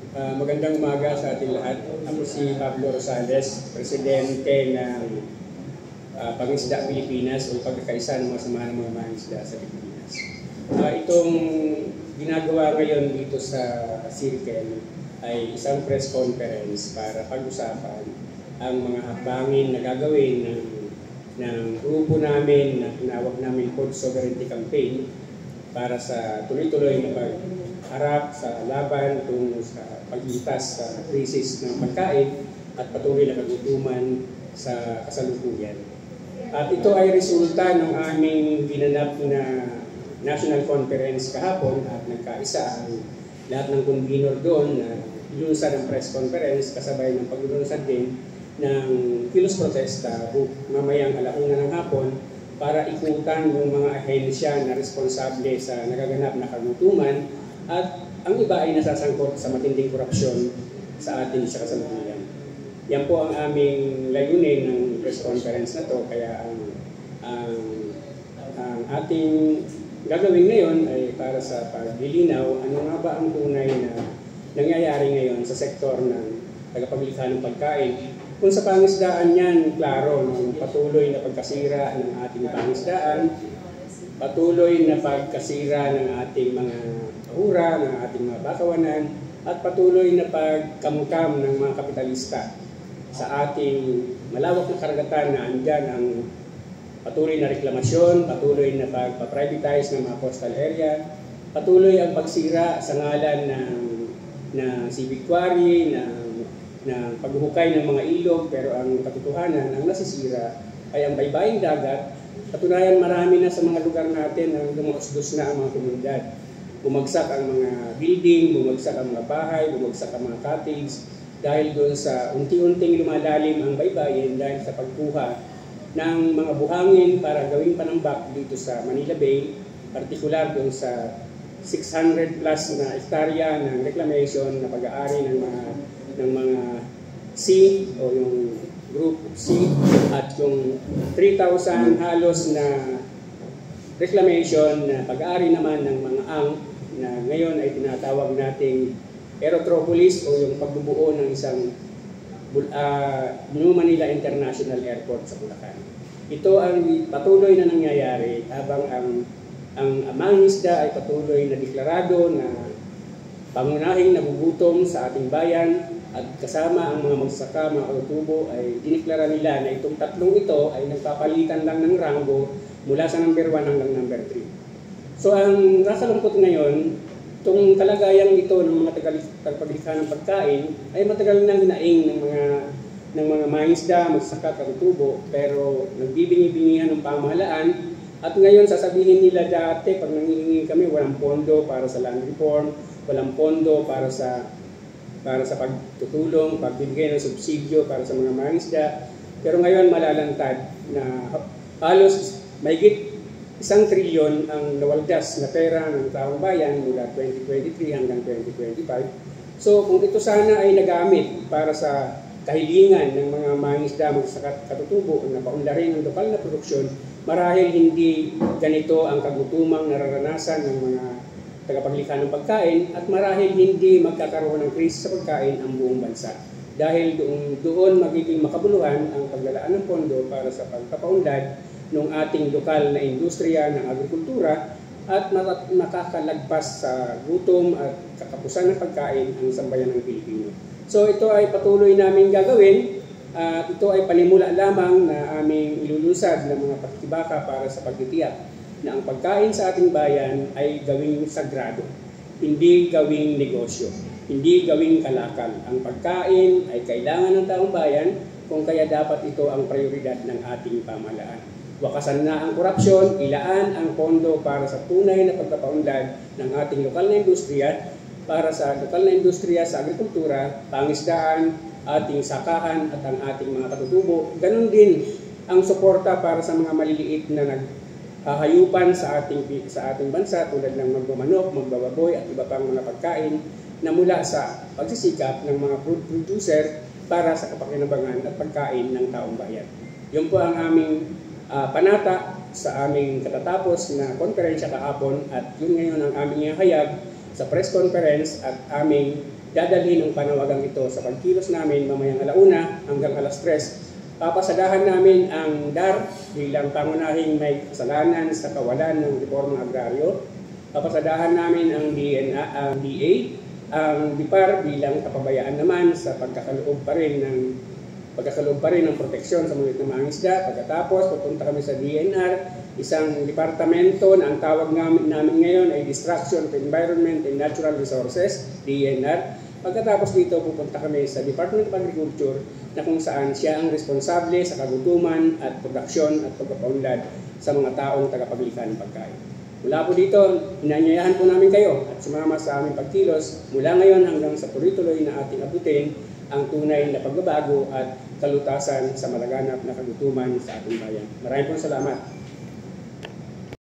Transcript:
Magandang umaga sa ating lahat. Ako si Pablo Rosales, presidente ng Pangisda Pilipinas o pagkakaisa ng mga samahan ng mga mangisda sa Pilipinas. Itong ginagawa ngayon dito sa Circle ay isang press conference para pag-usapan ang mga hakbangin na gagawin ng grupo namin na tinawag namin Food Sovereignty Campaign para sa tuloy-tuloy na pagharap sa laban tungo sa paglitas sa krisis ng pagkain at patuloy na kagutuman sa kasalukuyan. At ito ay resulta ng aming ginanap na national conference kahapon at nagkaisa ang lahat ng convenor doon na ilunsad ng press conference kasabay ng paglulunsad din ng kilos protesta mamayang 1:00 ng hapon para ikutan yung mga ahensya na responsable sa nagaganap na kagutuman at ang iba ay nasasangkot sa matinding korupsyon sa ating sa kasalukuyan. Yan po ang aming layunin ng press conference na to, kaya ang ating gagawin ngayon ay para sa paglilinaw ano nga ba ang tunay na nangyayari ngayon sa sektor ng tagapaglikha ng pagkain. Kung sa pangisdaan yan, klaro, ng patuloy na pagkasira ng ating pangisdaan, patuloy na pagkasira ng ating mga kahura, ng ating mga bakawanan, at patuloy na pagkamkam ng mga kapitalista sa ating malawak na karagatan na andyan ang patuloy na reklamasyon, patuloy na pagpa-privatize ng mga coastal area, patuloy ang pagsira sa ngalan ng civic quarry, na paghuhukay ng mga ilog, pero ang katotohanan, ang nasisira ay ang baybaying dagat. Katunayan, marami na sa mga lugar natin ang lumusdos na ang mga komunidad. Bumagsak ang mga building, bumagsak ang mga bahay, bumagsak ang mga cottage dahil doon sa unti-unting lumalalim ang baybayin dahil sa pagkuha ng mga buhangin para gawing panambak dito sa Manila Bay, partikular doon sa 600 plus na hektarya ng reclamation na pag-aari ng mga C o yung Group C at yung 3,000 halos na reclamation na pag-aari naman ng mga ang na ngayon ay tinatawag nating Aerotropolis o yung pagbubuo ng isang New Manila International Airport sa Bulacan. Ito ang patuloy na nangyayari habang ang mangisda ay patuloy na deklarado na pangunahing nagugutom sa ating bayan at kasama ang mga magsasaka, mga kautubo ay diniklara nila na itong tatlong ito ay nagpapalitan lang ng ranggo mula sa number 1 hanggang number 3. So ang nakakalungkot ngayon, itong kalagayang ito ng mga tagapaglikha ng pagkain ay matagal nang hinaing ng mga mangisda, magsasaka, kautubo, pero nagbibingi-bingihan ng pamahalaan. At ngayon sasabihin nila dati pag nangihingi kami walang pondo para sa land reform, walang pondo para sa pagtutulong, pagbibigay ng subsidyo para sa mga mangisda. Pero ngayon malalantad na halos mahigit 1 trilyon ang nawaldas na pera ng taong bayan mula 2023 hanggang 2025. So kung ito sana ay nagamit para sa kahilingan ng mga mangisda, magsasaka, katutubo na paunlarin ang lokal na produksyon, marahil hindi ganito ang kagutumang nararanasan ng mga tagapaglikha ng pagkain at marahil hindi magkakaroon ng krisis sa pagkain ang buong bansa. Dahil doon magiging makabuluhan ang paglalaan ng pondo para sa pagpapaunlad ng ating lokal na industriya ng agrikultura at makakalagpas sa gutom at kakapusan ng pagkain ang sambayan ng Pilipino. So ito ay patuloy namin gagawin at ito ay panimula lamang na aming ilulunsad ng mga pakikibaka para sa pagtitiyak na ang pagkain sa ating bayan ay gawing sagrado, hindi gawing negosyo, hindi gawing kalakal. Ang pagkain ay kailangan ng taong bayan, kung kaya dapat ito ang prioridad ng ating pamahalaan. Wakasan na ang korupsyon, ilaan ang pondo para sa tunay na pagpapaunlad ng ating lokal na industriya, para sa lokal na industriya sa agrikultura, pangisdaan, ating sakahan at ang ating mga katutubo. Ganon din ang suporta para sa mga maliliit na hayupan sa ating bansa tulad ng magmamanok, magbababoy at iba pang mga pagkain na mula sa pagsisikap ng mga food producer para sa kapakinabangan at pagkain ng taong bayan. Yun po ang aming panata sa aming katatapos na konferensya kahapon at yun ngayon ang aming ihahayag sa press conference at aming dadalhin ang panawagang ito sa pagkilos namin mamayang alauna hanggang alas 3. Papasadahan namin ang DAR bilang pangunahing may kasalanan sa kawalan ng reformang agraryo. Papasadahan namin ang DA, ang DIPAR bilang kapabayaan naman sa pagkakaloob pa rin ng proteksyon sa mga mangingisda. Pagkatapos, pupunta kami sa DNR, isang departamento na ang tawag namin ngayon ay Destruction of Environment and Natural Resources, DNR. Pagkatapos dito, pupunta kami sa Department of Agriculture na kung saan siya ang responsable sa kagutuman at produksyon at pagpapaunlad sa mga taong tagapaglikha ng pagkain. Mula po dito, inanyayahan po namin kayo at sumama sa aming pagkilos mula ngayon hanggang sa tuloy-tuloy na ating abutin ang tunay na pagbabago at kalutasan sa malaganap na kagutuman sa ating bayan. Maraming po salamat.